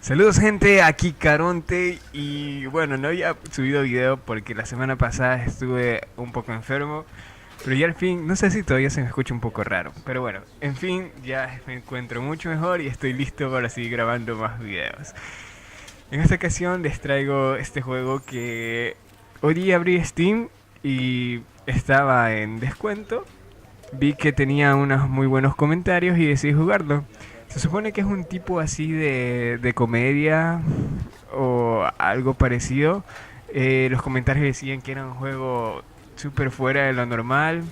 Saludos gente, aquí Caronte y bueno, no había subido video porque la semana pasada estuve un poco enfermo, pero ya al fin, no sé si todavía se me escucha un poco raro, pero bueno, en fin, ya me encuentro mucho mejor y estoy listo para seguir grabando más videos. En esta ocasión les traigo este juego que hoy día abrí Steam y estaba en descuento. Vi que tenía unos muy buenos comentarios y decidí jugarlo. Se supone que es un tipo así de comedia o algo parecido. Los comentarios decían que era un juego súper fuera de lo normal.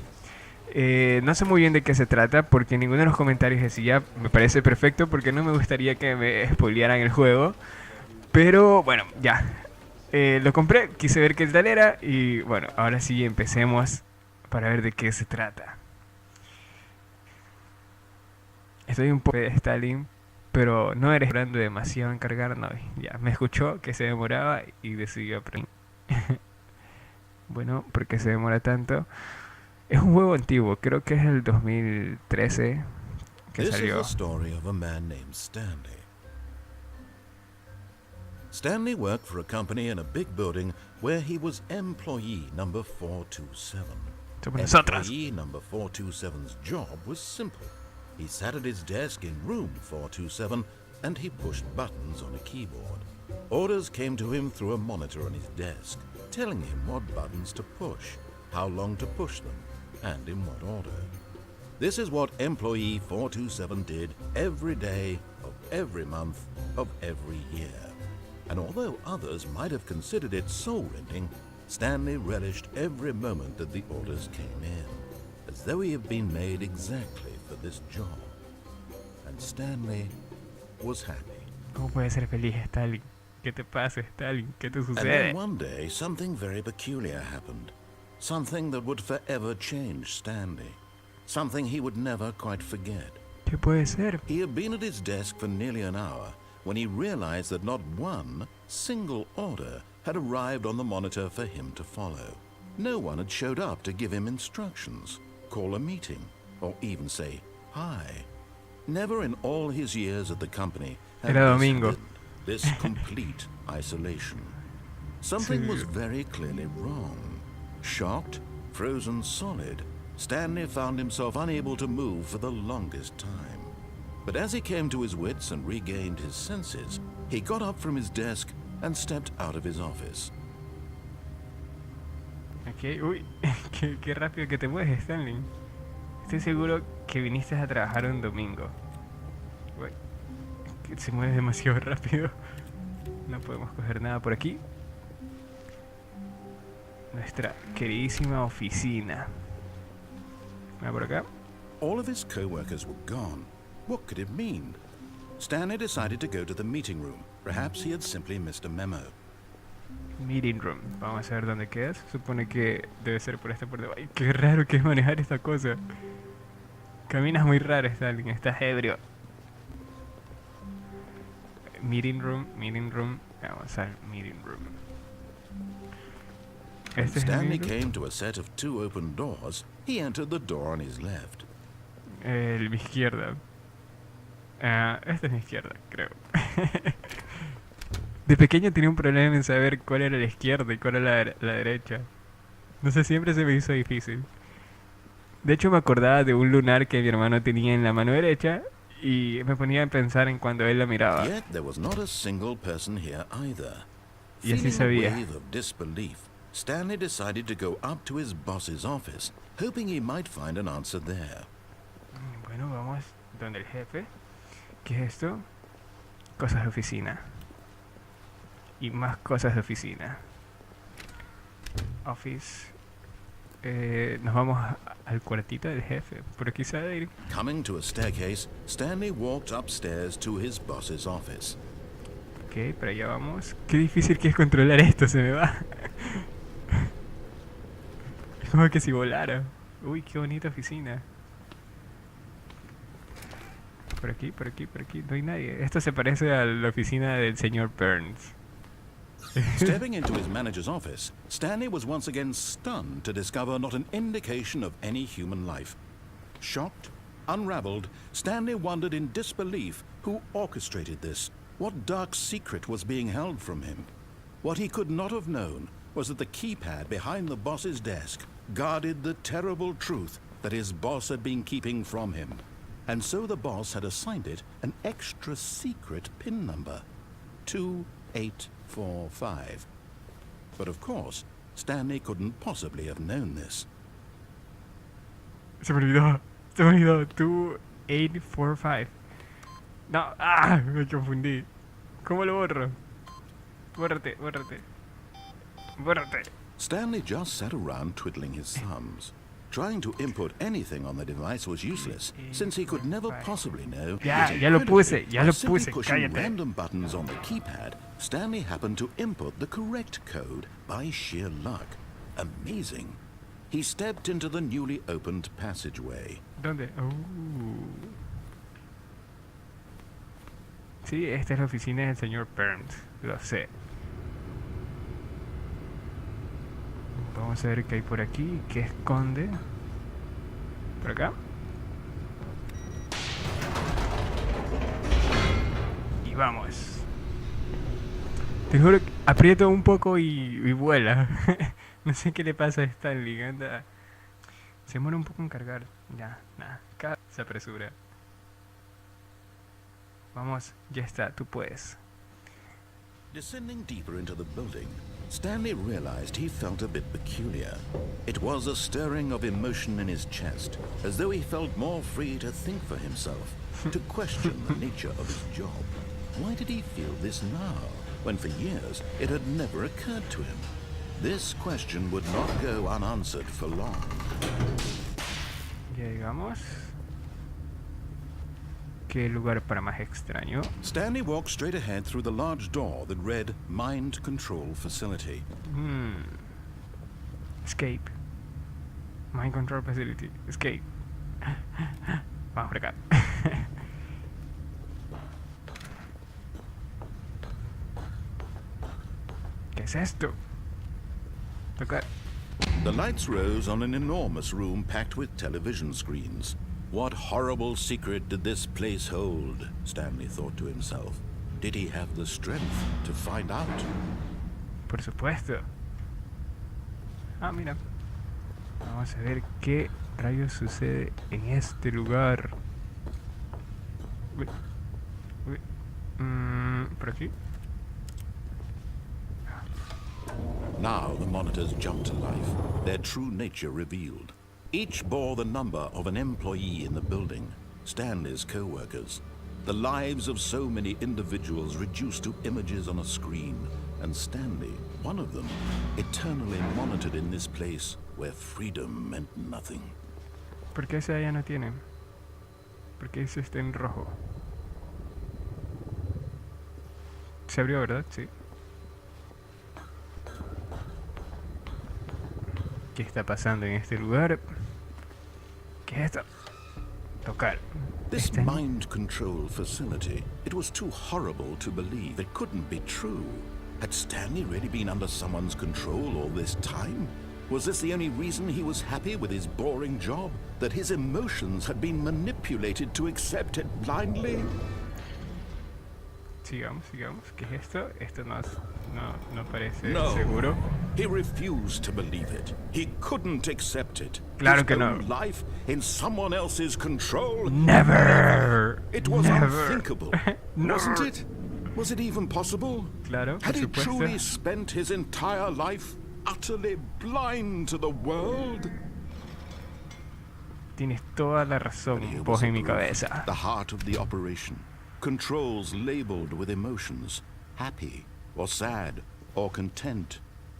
No sé muy bien de qué se trata porque ninguno de los comentarios decía me parece perfecto porque no me gustaría que me spoilearan el juego. Pero bueno, ya. Lo compré, quise ver qué tal era y bueno, ahora sí empecemos para ver de qué se trata. Estoy un poco de Stalin, pero no eres durando demasiado en cargar, no. Ya, me escuchó que se demoraba y decidió aprender. Bueno, ¿por qué se demora tanto? Es un juego antiguo, creo que es el 2013 que This is salió. the story of a man named Stanley. Stanley worked for a company in a big building where he was employee number 427. Somos nosotros. Employee number 427's job was simple. He sat at his desk in room 427 and he pushed buttons on a keyboard. Orders came to him through a monitor on his desk, telling him what buttons to push, how long to push them, and in what order. This is what employee 427 did every day of every month of every year. And although others might have considered it soul-rending, Stanley relished every moment that the orders came in, as though he had been made exactly for this job. And Stanley was happy. ¿Cómo puedes ser feliz, Stalin? ¿Qué te pasa, Stalin? ¿Qué te And then sucede? one day, something very peculiar happened. Something that would forever change Stanley. Something he would never quite forget. ¿Qué puede ser? He had been at his desk for nearly an hour when he realized that not one single order had arrived on the monitor for him to follow. No one had showed up to give him instructions, call a meeting, or even say hi. Never in all his years at the company had Era this domingo. been, this complete isolation. Something was very clearly wrong. Shocked, frozen solid, Stanley found himself unable to move for the longest time. But as he came to his wits and regained his senses, he got up from his desk and stepped out of his office. Ok, uy, qué rápido que te mueves, Stanley. Estoy seguro que viniste a trabajar un domingo. Uy, que se mueve demasiado rápido. No podemos coger nada por aquí. Nuestra queridísima oficina. Nada por acá. All of his co-workers were gone. What could it mean? Stanley decided to go to the meeting room. Perhaps he had simply missed a memo. Meeting room. Vamos a ver dónde quedas. Supone que debe ser por esta puerta. Ay, qué raro que es manejar esta cosa. Caminas muy raro, Stalin. Estás ebrio. Meeting room, meeting room. Vamos al meeting room. When Este es el Stanley meeting room. came to a set of two open doors, he entered the door on his left. Mi izquierda. Esta es mi izquierda, creo. De pequeño tenía un problema en saber cuál era la izquierda y cuál era la derecha. No sé, siempre se me hizo difícil. De hecho, me acordaba de un lunar que mi hermano tenía en la mano derecha y me ponía a pensar en cuando él la miraba. Yet there was not a single person here either. Y así Feeling a sabía. wave of disbelief, Stanley decided to go up to his boss's office, hoping he might find an answer there. Bueno, vamos donde el jefe. ¿Qué es esto? Cosas de oficina. Y más cosas de oficina. Office. Nos vamos al cuartito del jefe. Por aquí se debe ir. Coming to a staircase, Stanley walked upstairs to his boss's office. Ok, para allá vamos. Qué difícil que es controlar esto, se me va. Es como que si volara. Uy, qué bonita oficina. Por aquí, por aquí, por aquí. No hay nadie. Esto se parece a la oficina del señor Burns. Stepping into his manager's office, Stanley was once again stunned to discover not an indication of any human life. Shocked, unraveled, Stanley wondered in disbelief who orchestrated this. What dark secret was being held from him? What he could not have known was that the keypad behind the boss's desk guarded the terrible truth that his boss had been keeping from him. And so the boss had assigned it an extra secret PIN number, 2845. But of course, Stanley couldn't possibly have known this. Se me olvidó. 2845. No, me confundí. ¿Cómo lo borro? Bórrate. Stanley just sat around twiddling his thumbs. Trying to input anything on the device was useless, since he could never possibly know. Ya lo puse, By simply pushing random buttons on the keypad, Stanley happened to input the correct code by sheer luck. Amazing. He stepped into the newly opened passageway. ¿Dónde? Sí, esta es la oficina del señor Burns. Lo sé. Vamos a ver qué hay por aquí. ¿Qué esconde? ¿Por acá? Y vamos. Te juro que aprieto un poco y vuela. No sé qué le pasa a Stanley. Anda. Se demora un poco en cargar. Ya, nada. Acá se apresura. Vamos, ya está, tú puedes. Descending deeper into the building, Stanley realized he felt a bit peculiar. It was a stirring of emotion in his chest, as though he felt more free to think for himself, to question the nature of his job. Why did he feel this now, when for years it had never occurred to him? This question would not go unanswered for long. Ya llegamos. Qué lugar para más extraño. Stanley walked straight ahead through the large door that read Mind Control Facility. Escape. Mind Control Facility. Escape. Vamos por acá. ¿Qué es esto? Tocar. The lights rose on an enormous room packed with television screens. What horrible secret did this place hold? Stanley thought to himself. Did he have the strength to find out? Por supuesto. Mira. Vamos a ver qué rayos sucede en este lugar. Uy. Por aquí. Now the monitors jumped to life, their true nature revealed. Each bore the number of an employee in the building, Stanley's co-workers. The lives of so many individuals reduced to images on a screen, and Stanley, one of them, eternally monitored in this place where freedom meant nothing. ¿Por qué ese ya no tiene? ¿Por qué ese está en rojo? Se abrió, ¿verdad? Sí. ¿Qué está pasando en este lugar? ¿Qué es esto? Tocar. This mind control facility, it was too horrible to believe. It couldn't be true. Had Stanley really been under someone's control all this time? Was this the only reason he was happy with his boring job? That his emotions had been manipulated to accept it blindly? Sigamos. ¿Qué es esto? Esto no parece No. seguro. He refused to believe it. He couldn't accept it. Claro His que no. own life in someone else's control. Never. It was Never. unthinkable, No. wasn't it? Was it even possible? Claro, por Had he supuesto. truly spent his entire life utterly blind to the world? Tienes toda la razón, Here was voz a en mi proof, cabeza. the heart of the operation. Controls labeled with emotions, happy or sad or content.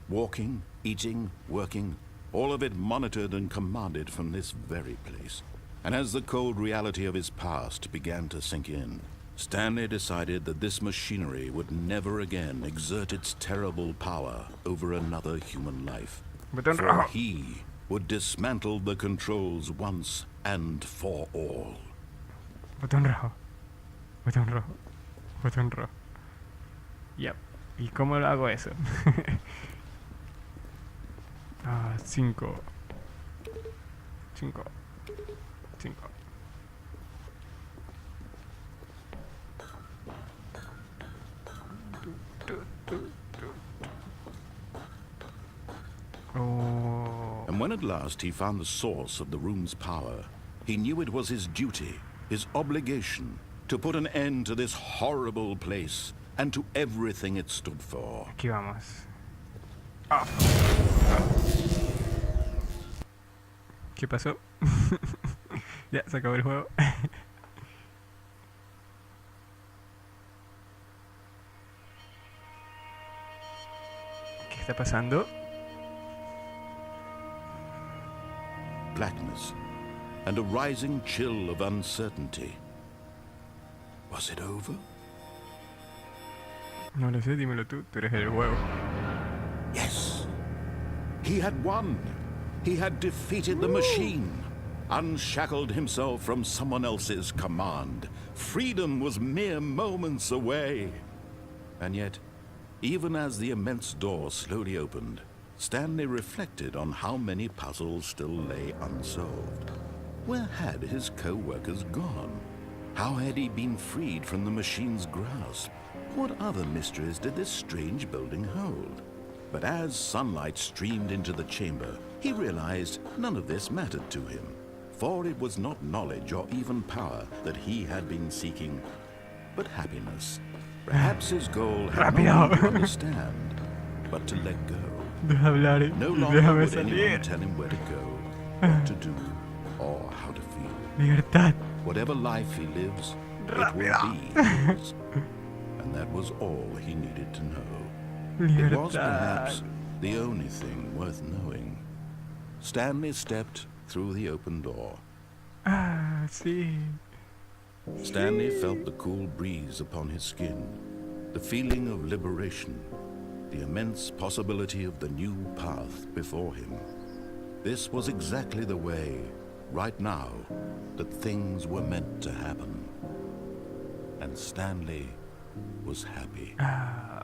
Walking, eating, working, all of it monitored and commanded from this very place. And as the cold reality of his past began to sink in, Stanley decided that this machinery would never again exert its terrible power over another human life. Botón For rojo. he would dismantle the controls once and for all. Botón rojo. Yep. ¿Y cómo lo hago eso? 5. when at last he found the source of the room's power, he knew it was his duty, his obligation, to put an end to this horrible place and to everything it stood for. Aquí vamos. Ah. ¿Qué pasó? Ya, se acabó el juego. ¿Qué está pasando? Blackness and a rising chill of uncertainty. Was it over? No lo sé, dímelo tú eres el juego. Yes. He had won. He had defeated the machine, unshackled himself from someone else's command. Freedom was mere moments away. And yet, even as the immense door slowly opened, Stanley reflected on how many puzzles still lay unsolved. Where had his co-workers gone? How had he been freed from the machine's grasp? What other mysteries did this strange building hold? But as sunlight streamed into the chamber, he realized none of this mattered to him. For it was not knowledge or even power that he had been seeking, but happiness. Perhaps his goal had not been to understand, but to let go. Deja hablar, No longer would anyone tell him where to go, what to do, or how to feel. Libertad. Whatever life he lives, it will be his. And that was all he needed to know. It was perhaps the only thing worth knowing. Stanley stepped through the open door. Ah, sí. Stanley felt the cool breeze upon his skin, the feeling of liberation, the immense possibility of the new path before him. This was exactly the way, right now, that things were meant to happen. And Stanley was happy. Ah.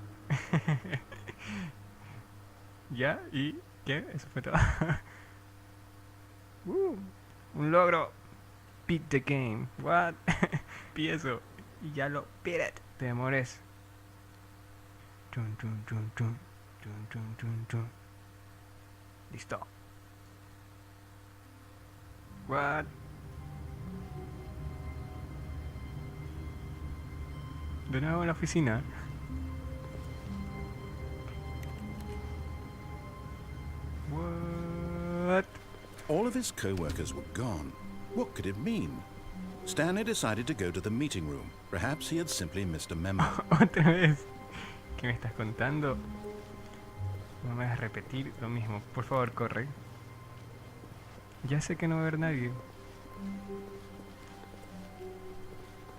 ¿Ya? ¿Y qué? Eso fue todo. Un logro. Beat the game. What? Empiezo. Y ya lo beat it. Te demores. Chun, chun, chun, chun. Chun, chun, chun, chun. Listo. What? De nuevo en la oficina. What? All of his co-workers were gone. What could it mean? Stanley decided to go to the meeting room. Perhaps he had simply missed a memo. Otra vez. ¿Qué me estás contando? No me vas a repetir lo mismo. Por favor, corre. Ya sé que no va a haber nadie.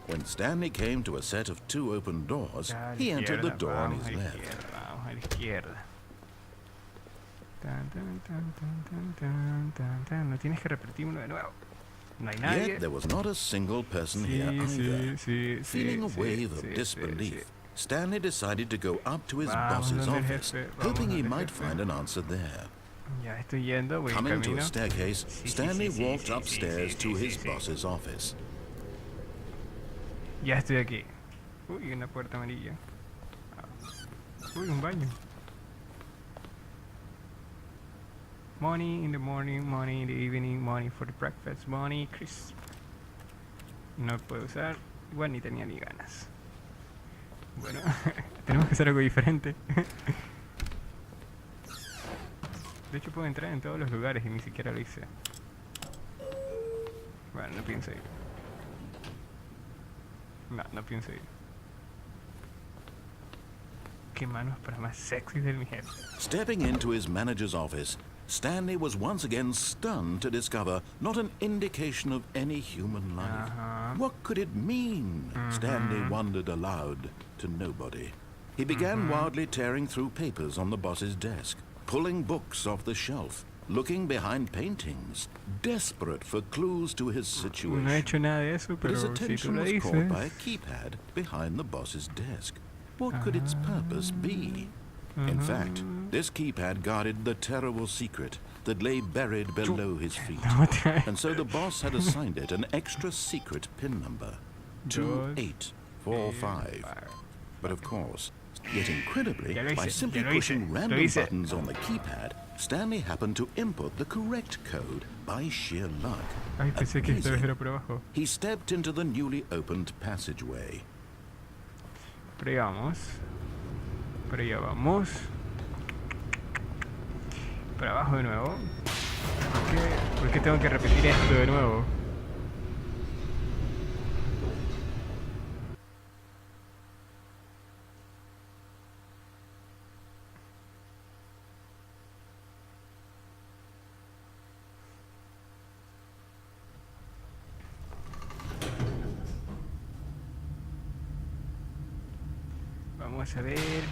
When Stanley came to a set of two open doors, he entered the door on his left. Vamos a la izquierda. Tan, tan, tan, tan, tan, tan, tan. No tienes que repetirlo de nuevo. No hay nadie. Yet there was not a single person here either. Feeling a wave of disbelief, Stanley decided to go up to his boss's office, hoping he might find an answer there. Ya estoy yendo, voy en Coming to camino. a staircase, Stanley walked upstairs to his boss's office. Ya estoy aquí. Uy, una puerta amarilla. Uy, un baño. Money in the morning, money in the evening, money for the breakfast, money crisp. No puedo usar. Igual ni tenía ni ganas. Bueno, tenemos que hacer algo diferente. De hecho puedo entrar en todos los lugares y ni siquiera lo hice. Bueno, no pienso ir. No pienso ir. Qué manos para más sexy de mi jefe. Stepping into his manager's office, Stanley was once again stunned to discover not an indication of any human life. What could it mean? Stanley wondered aloud to nobody. He began wildly tearing through papers on the boss's desk, pulling books off the shelf, looking behind paintings, desperate for clues to his situation. No he hecho nada de eso, But his pero si tú attention lo was caught by a dices. keypad behind the boss's desk. What could its purpose be? In fact, this keypad guarded the terrible secret that lay buried below his feet. And so the boss had assigned it an extra secret pin number, 2845. But of course, yet incredibly, by simply pushing random buttons on the keypad, Stanley happened to input the correct code by sheer luck. Ay, pensé que esta vez Amazing. era por abajo. He stepped into the newly opened passageway. Por ahí vamos. Por allá vamos. Para abajo de nuevo. ¿Por qué tengo que repetir esto de nuevo? Vamos a ver.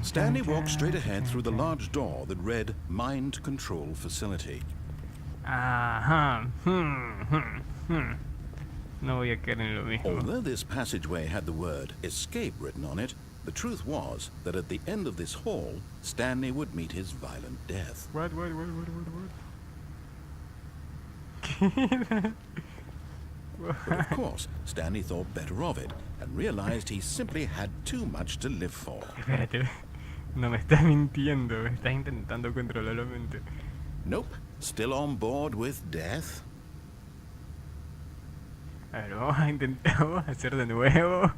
Stanley walked straight ahead through the large door that read Mind Control Facility. Ajá. No voy a caer en lo mismo. Although this passageway had the word escape written on it, the truth was that at the end of this hall, Stanley would meet his violent death. What? But of course, Stanley thought better of it and realized he simply had too much to live for. Espérate. No me estás mintiendo. Me estás intentando controlar la mente. Nope, still on board with death. A ver, vamos a intentar. Vamos a hacer de nuevo.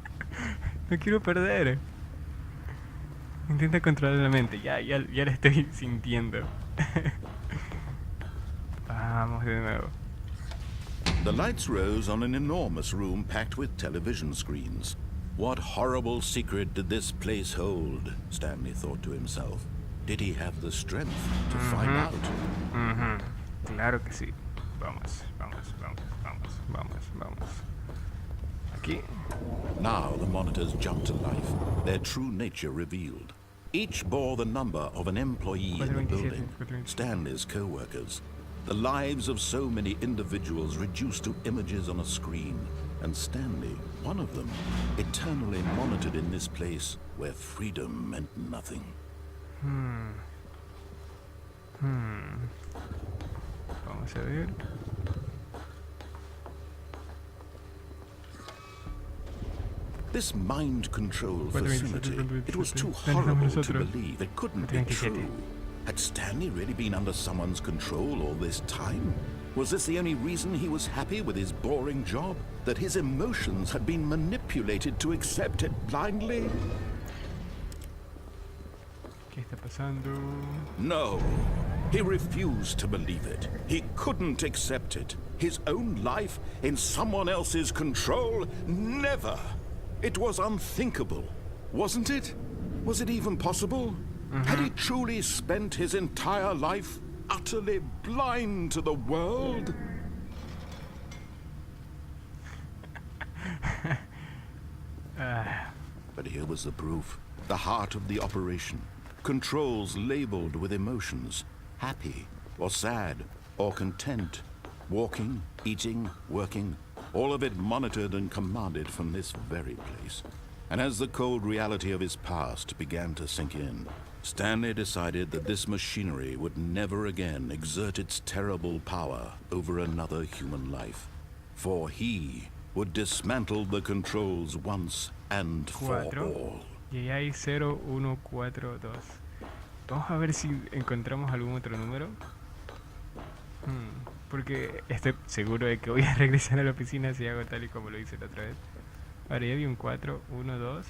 No quiero perder. Intenta controlar la mente. Ya la estoy sintiendo. Vamos de nuevo. The lights rose on an enormous room packed with television screens. What horrible secret did this place hold? Stanley thought to himself. Did he have the strength to find out? Claro que sí. Vamos. Aquí. Now the monitors jumped to life, their true nature revealed. Each bore the number of an employee in the building, Stanley's co-workers. The lives of so many individuals reduced to images on a screen, and Stanley, one of them, eternally monitored in this place where freedom meant nothing. Vamos a ver. This mind control facility, it was too horrible to believe. It couldn't be true. Had Stanley really been under someone's control all this time? Was this the only reason he was happy with his boring job? That his emotions had been manipulated to accept it blindly? ¿Qué está pasando? No. He refused to believe it. He couldn't accept it. His own life in someone else's control? Never. It was unthinkable, wasn't it? Was it even possible? Had he truly spent his entire life utterly blind to the world? But here was the proof. The heart of the operation. Controls labeled with emotions. Happy, or sad, or content. Walking, eating, working. All of it monitored and commanded from this very place. And as the cold reality of his past began to sink in, Stanley decided that this machinery would never again exert its terrible power over another human life. For he would dismantle the controls once and for all. Y ahí hay 0, 1, 4, 2. Vamos a ver si encontramos algún otro número. Porque estoy seguro de que voy a regresar a la oficina si hago tal y como lo hice la otra vez. Ahora ya vi un 4, 1, 2.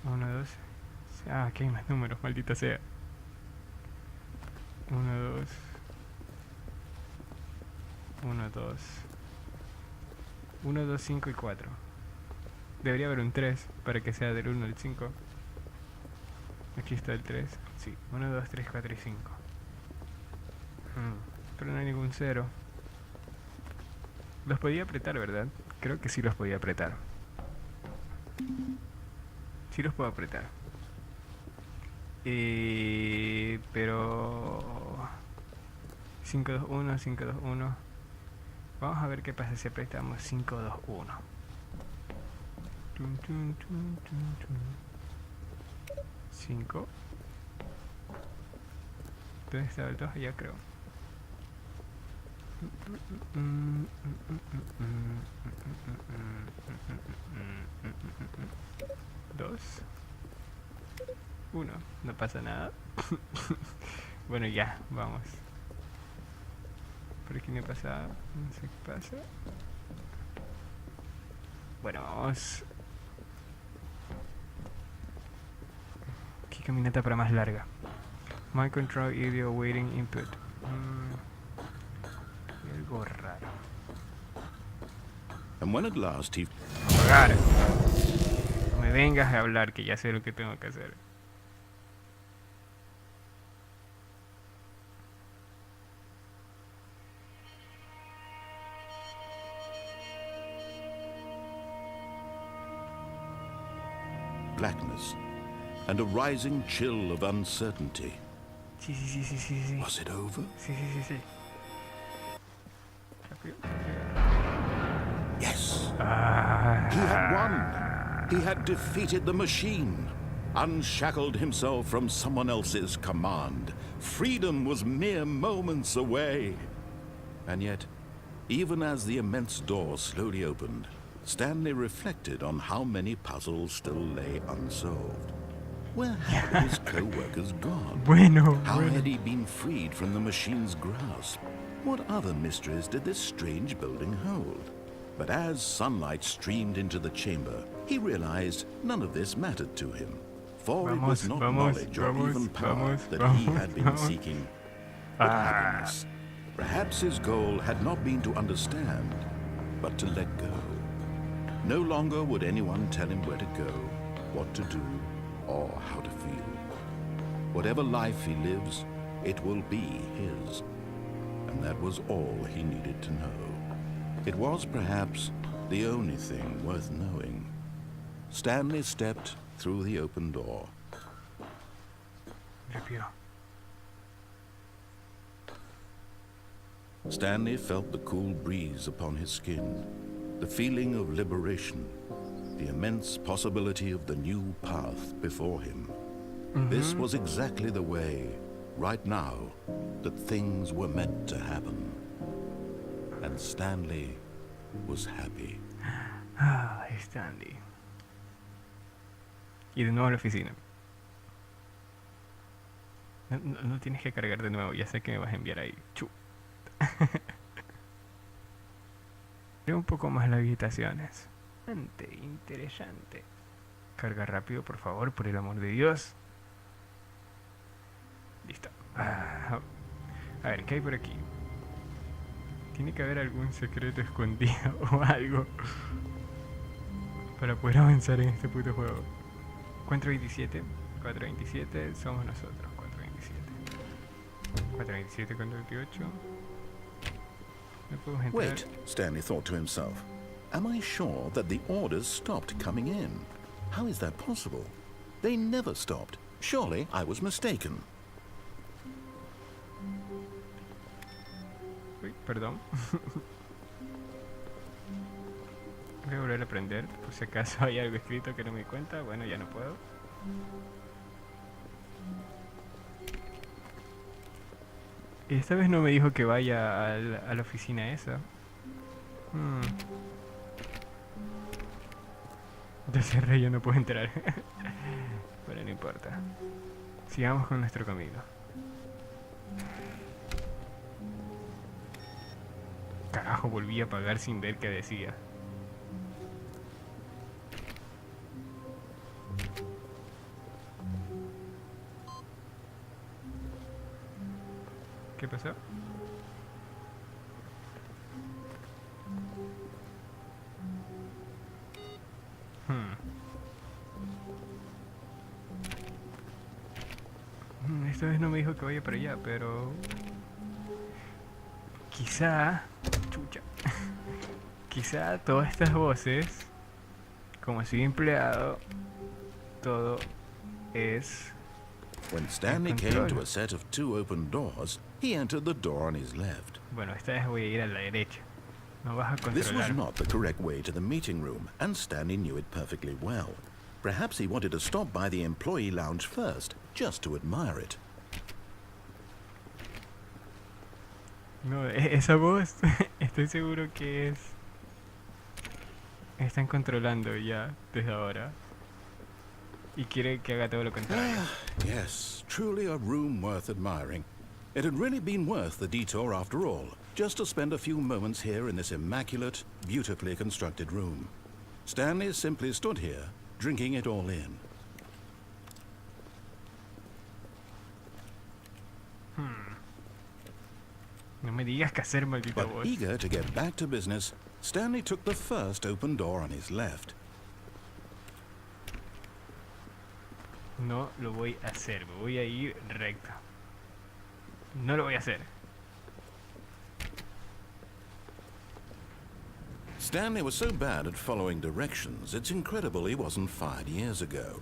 1, 2. Ah, aquí hay más números, maldita sea. 1, 2. 1, 2. 1, 2, 5 y 4. Debería haber un 3 para que sea del 1 al 5. Aquí está el 3. Sí, 1, 2, 3, 4 y 5. Pero no hay ningún 0. Los podía apretar, ¿verdad? Creo que sí los podía apretar. Sí los puedo apretar. Pero 5, 2, 1, 5, 2, 1. Vamos a ver qué pasa si apretamos 5, 2, 1. 5. ¿Dónde estaba el 2? Allá creo. Dos. Uno. No pasa nada. Bueno, ya, vamos. Por aquí no he pasado. No sé qué pasa. Bueno, vamos. Qué caminata para más larga. My control audio waiting input. Algo raro. And when at last he Jugar. No me vengas a hablar, que ya sé lo que tengo que hacer. blackness and a rising chill of uncertainty. Sí, sí, sí, sí, sí, sí. Was it over? Sí, sí, sí, sí. Rápido, Yes. rápido. He had won. He had defeated the machine, unshackled himself from someone else's command. Freedom was mere moments away. And yet, even as the immense door slowly opened, Stanley reflected on how many puzzles still lay unsolved. Where had his co-workers gone? Bueno, How bueno. had he been freed from the machine's grasp? What other mysteries did this strange building hold? But as sunlight streamed into the chamber, he realized none of this mattered to him. For it was not knowledge or even power that he had been seeking, but happiness. Perhaps his goal had not been to understand, but to let go. No longer would anyone tell him where to go, what to do, or how to feel. Whatever life he lives, it will be his. And that was all he needed to know. It was perhaps the only thing worth knowing. Stanley stepped through the open door. Rápido. Stanley felt the cool breeze upon his skin, the feeling of liberation, the immense possibility of the new path before him. This was exactly the way, right now, that things were meant to happen. And Stanley was happy. Ah, Stanley. Y de nuevo a la oficina. No tienes que cargar de nuevo, ya sé que me vas a enviar ahí. Chu. Veo un poco más las habitaciones. Interesante. Carga rápido, por favor, por el amor de Dios. Listo. A ver, ¿qué hay por aquí? Tiene que haber algún secreto escondido o algo para poder avanzar en este puto juego. 427 somos nosotros. 427 contra 28. No podemos entrar. Wait, Stanley thought to himself. Am I sure that the orders stopped coming in? How is that possible? They never stopped. Surely I was mistaken. Uy, perdón. Voy a volver a aprender, por si acaso hay algo escrito que no me di cuenta. Bueno, ya no puedo. Y esta vez no me dijo que vaya a la oficina esa. Entonces yo no puedo entrar. Bueno, no importa. Sigamos con nuestro camino. Carajo, volví a pagar sin ver qué decía. ¿Qué pasó? Esta vez no me dijo que vaya para allá, pero quizá, chucha, quizá todas estas voces, como soy empleado, todo es When Stanley came to a set of 2 open doors, he entered the door on his left. Bueno, esta vez voy a ir a la derecha. No vas a This was controlar. not the correct way to the meeting room, and Stanley knew it perfectly well. Perhaps he wanted to stop by the employee lounge first, just to admire it. No, esa voz estoy seguro que es... Están controlando ya desde ahora. Y quiere que haga todo lo contrario. Yes, truly a room worth admiring. It had really been worth the detour after all, just to spend a few moments here in this immaculate, beautifully constructed room. Stanley simply stood here, drinking it all in. No me digas qué hacer, maldita But voz. eager to get back to business, Stanley took the first open door on his left. No lo voy a hacer, me voy a ir recto. No lo voy a hacer. Stanley was so bad at following directions, it's incredible he wasn't fired years ago.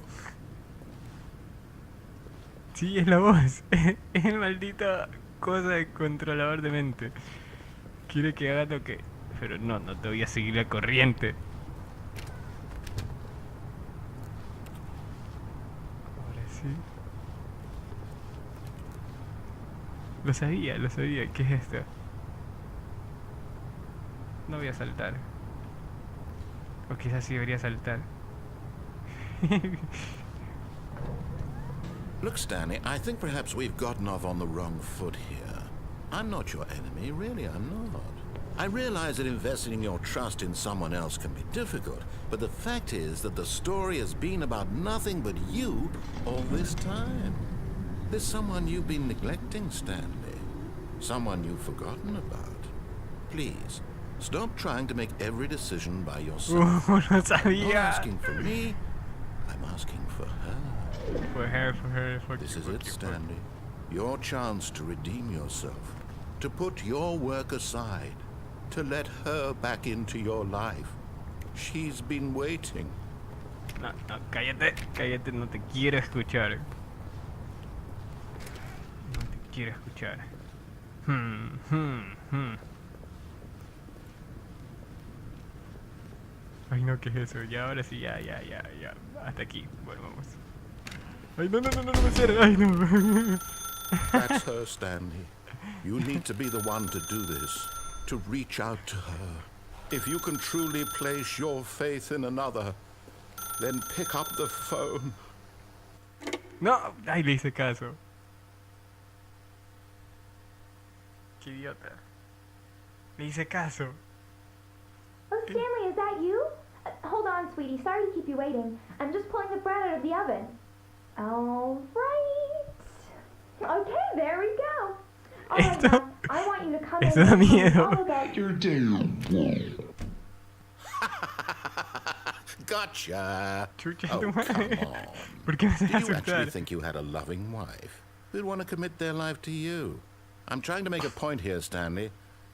Sí, es la voz. Es el maldito cosa de controlador de mente. Quiere que haga lo que... Pero no, no te voy a seguir la corriente. Ahora sí. Lo sabía, lo sabía. ¿Qué es esto? No voy a saltar. O quizás sí debería saltar. Look, Stanley, I think perhaps we've gotten off on the wrong foot here. I'm not your enemy, really, I'm not. I realize that investing your trust in someone else can be difficult, but the fact is that the story has been about nothing but you all this time. There's someone you've been neglecting, Stanley. Someone you've forgotten about. Please, stop trying to make every decision by yourself. Lo I'm not sabía. asking for me, I'm asking for her. For her, for This is it, Stanley. Your chance to redeem yourself. To put your work aside. To let her back into your life. She's been waiting. No, no, cállate, cállate, no te quiero escuchar. No te quiero escuchar. Ay, no, ¿qué es eso? Ya, ahora sí, ya. Hasta aquí. Bueno, vamos. Ay, no me hacer. Ay, no. That's her, Stanley. You need to be the one to do this. To reach out to her. If you can truly place your faith in another, then pick up the phone. No, ay, le hice caso. Qué idiota. Le hice caso. Oh, Stanley, is that you? Hold on, sweetie. Sorry to keep you waiting. I'm just pulling the bread out of the oven. All right. Okay, there we go. All right, Esto- now, I want you to come in esto da and tell me miedo. all about You're damn. Gotcha. Chucha Oh, tu madre. come on. ¿Por qué me haces Did you actually asustar? think you had a loving wife who'd want to commit their life to you? I'm trying to make a point here, Stanley.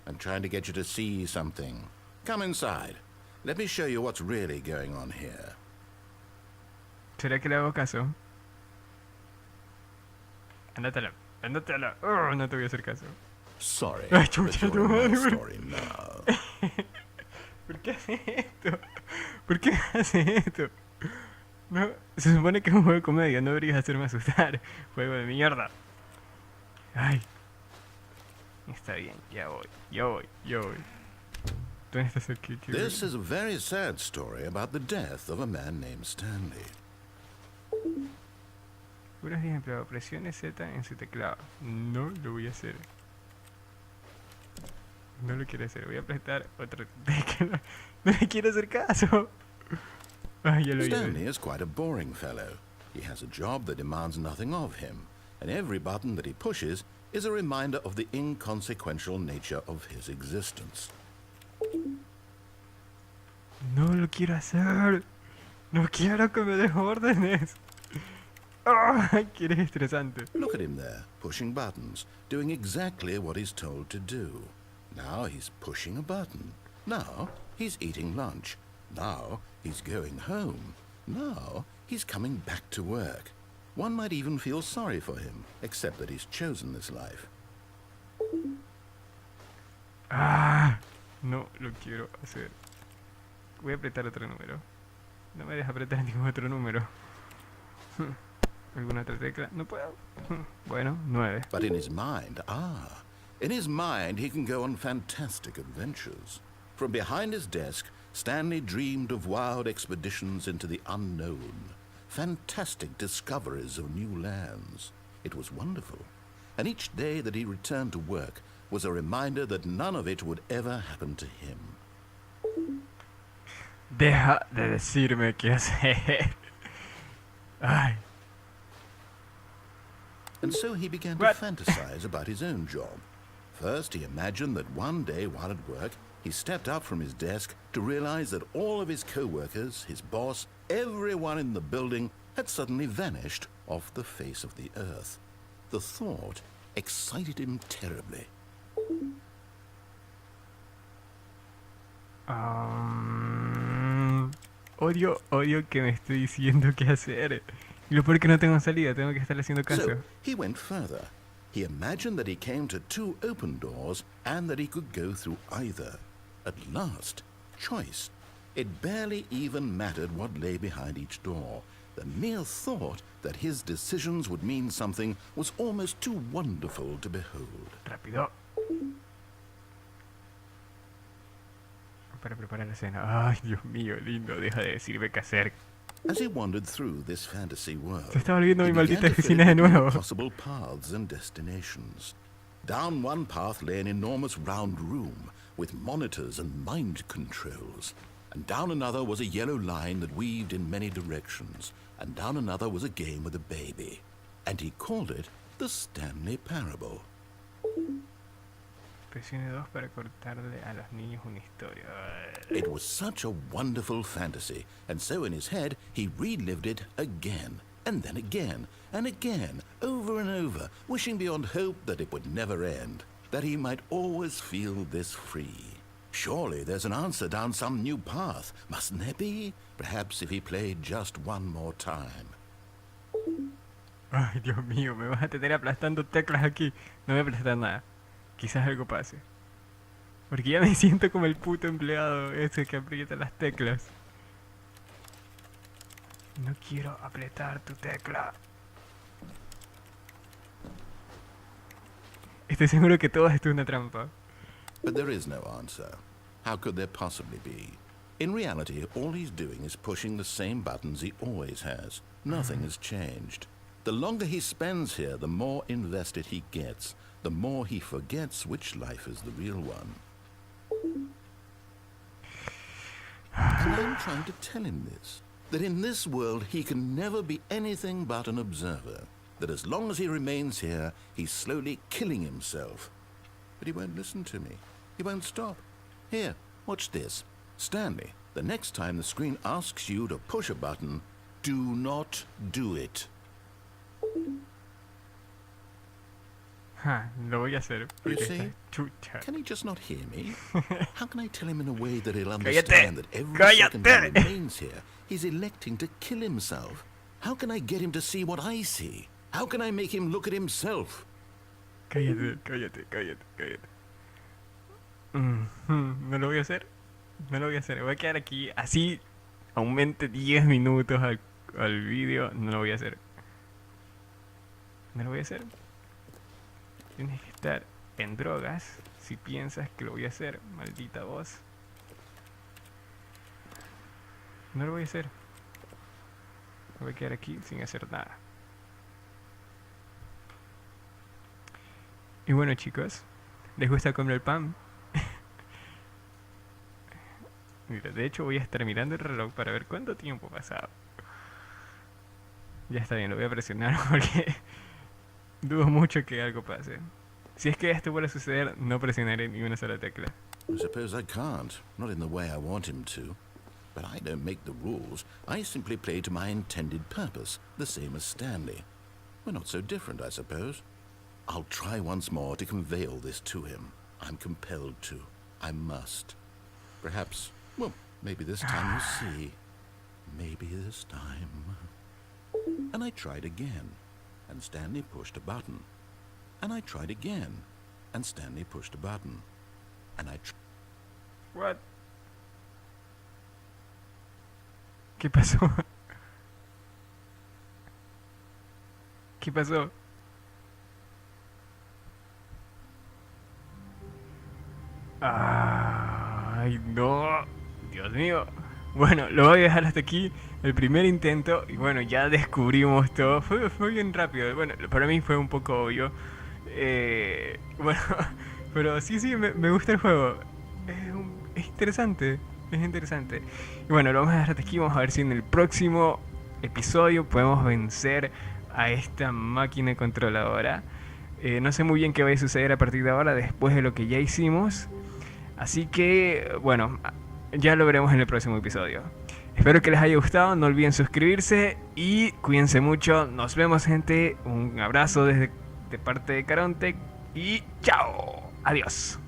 I'm trying to get you to see something. Come inside. Let me show you what's really going on here. ¿Será que le hago caso? Andátela. Oh, no te voy a hacer caso. Sorry, Ay, but chucha, you're tu in my madre. story now. ¿Por qué hace esto? ¿Por qué hace esto? No, se supone que es un juego de comedia, no deberías hacerme asustar. Juego de mierda. Ay. Está bien, ya voy. ¿Dónde estás aquí, tío? This is a very sad story about the death of a man named Stanley. Puras bien empleado. Presione Z en su teclado. No lo voy a hacer. No lo quiero hacer. Voy a apretar otra tecla. No le quiero hacer caso. Ay, ya lo Stanley vi. is quite a boring fellow. He has a job that demands nothing of him, and every button that he pushes is a reminder of the inconsequential nature of his existence. No lo quiero hacer. No quiero que me des órdenes. Ay, que eres estresante. Look at him there, pushing buttons, doing exactly what he's told to do. Now he's pushing a button. Now he's eating lunch. Now he's going home. Now he's coming back to work. One might even feel sorry for him, except that he's chosen this life. Ah, no lo quiero hacer. Voy a apretar otro número. No me deja apretar ningún otro número. ¿Alguna otra tecla? No puedo. Bueno, 9. But in his mind, In his mind, he can go on fantastic adventures. From behind his desk, Stanley dreamed of wild expeditions into the unknown, fantastic discoveries of new lands. It was wonderful. And each day that he returned to work was a reminder that none of it would ever happen to him. Deja de decirme qué hacer. Ay. And so he began to fantasize about his own job. First, he imagined that one day while at work, he stepped up from his desk to realize that all of his co-workers, his boss, everyone in the building had suddenly vanished off the face of the earth. The thought excited him terribly. Odio que me esté diciendo qué hacer. Y lo peor que no tengo salida, tengo que estarle haciendo caso. So he went further. He imagined that he came to 2 open doors and that he could go through either. At last, choice. It barely even mattered what lay behind each door. The mere thought that his decisions would mean something was almost too wonderful to behold. Rápido. Para preparar la cena. Ay, Dios mío, lindo, deja de decirme qué hacer. As he wandered through this fantasy world, Se está volviendo he mi began maldita to fill oficina de in with nuevo. possible paths and destinations. Down one path lay an enormous round room with monitors and mind controls. And down another was a yellow line that weaved in many directions. And down another was a game with a baby. And he called it the Stanley Parable. Presione 2 para cortarle a los niños una historia. It was such a wonderful fantasy, and so in his head he relived it again, and then again, and again, over and over, wishing beyond hope that it would never end, that he might always feel this free. Surely there's an answer down some new path, mustn't there be? Perhaps if he played just one more time. Ay, Dios mío, me vas a tener aplastando teclas aquí. No me aplastas nada. Quizás algo pase. Porque ya me siento como el puto empleado ese que aprieta las teclas. No quiero apretar tu tecla. Estoy seguro que todo esto es una trampa. But there is no answer. How could there possibly be? In reality, all he's doing is pushing the same buttons he always has. Nothing has changed. The longer he spends here, the more invested he gets. The more he forgets which life is the real one. And I'm trying to tell him this, that in this world he can never be anything but an observer, that as long as he remains here, he's slowly killing himself. But he won't listen to me. He won't stop. Here, watch this. Stanley, the next time the screen asks you to push a button, do not do it. Lo voy a hacer. You Porque see? está chucha. Can he just not hear me? How can I tell him in a way that he'll Cállate. understand that every second he remains here, he's electing to kill himself? How can I get him to see what I see? How can I make him look at himself? Cállate. No lo voy a hacer. No lo voy a hacer. Voy a quedar aquí. Así aumente 10 minutos al vídeo. No lo voy a hacer. No lo voy a hacer. Tienes que estar en drogas si piensas que lo voy a hacer, maldita voz. No lo voy a hacer. Voy a quedar aquí sin hacer nada. Y bueno, chicos, ¿les gusta comer el pan? Mira, de hecho voy a estar mirando el reloj para ver cuánto tiempo ha pasado. Ya está bien, lo voy a presionar porque dudo mucho que algo pase. Si es que esto vuelve a suceder, no presionaré ni una sola tecla. I suppose I can't, not in the way I want him to. But I don't make the rules. I simply play to my intended purpose, the same as Stanley. We're not so different, I suppose. I'll try once more to convey all this to him. I'm compelled to. I must. Perhaps, well, maybe this time you'll see. Maybe this time. And I tried again, and Stanley pushed a button. And I tried again, and Stanley pushed a button. And I What? ¿Qué pasó? ¿Qué pasó? Ay, no. Dios mío. Bueno, lo voy a dejar hasta aquí. El primer intento. Y bueno, ya descubrimos todo. Fue bien rápido. Bueno, para mí fue un poco obvio. Bueno, pero sí, me gusta el juego. Es interesante. Es interesante. Y bueno, lo vamos a dejar hasta aquí. Vamos a ver si en el próximo episodio podemos vencer a esta máquina controladora. No sé muy bien qué va a suceder a partir de ahora, después de lo que ya hicimos. Así que, bueno, ya lo veremos en el próximo episodio. Espero que les haya gustado, no olviden suscribirse y cuídense mucho. Nos vemos, gente. Un abrazo de parte de Caronte y chao. Adiós.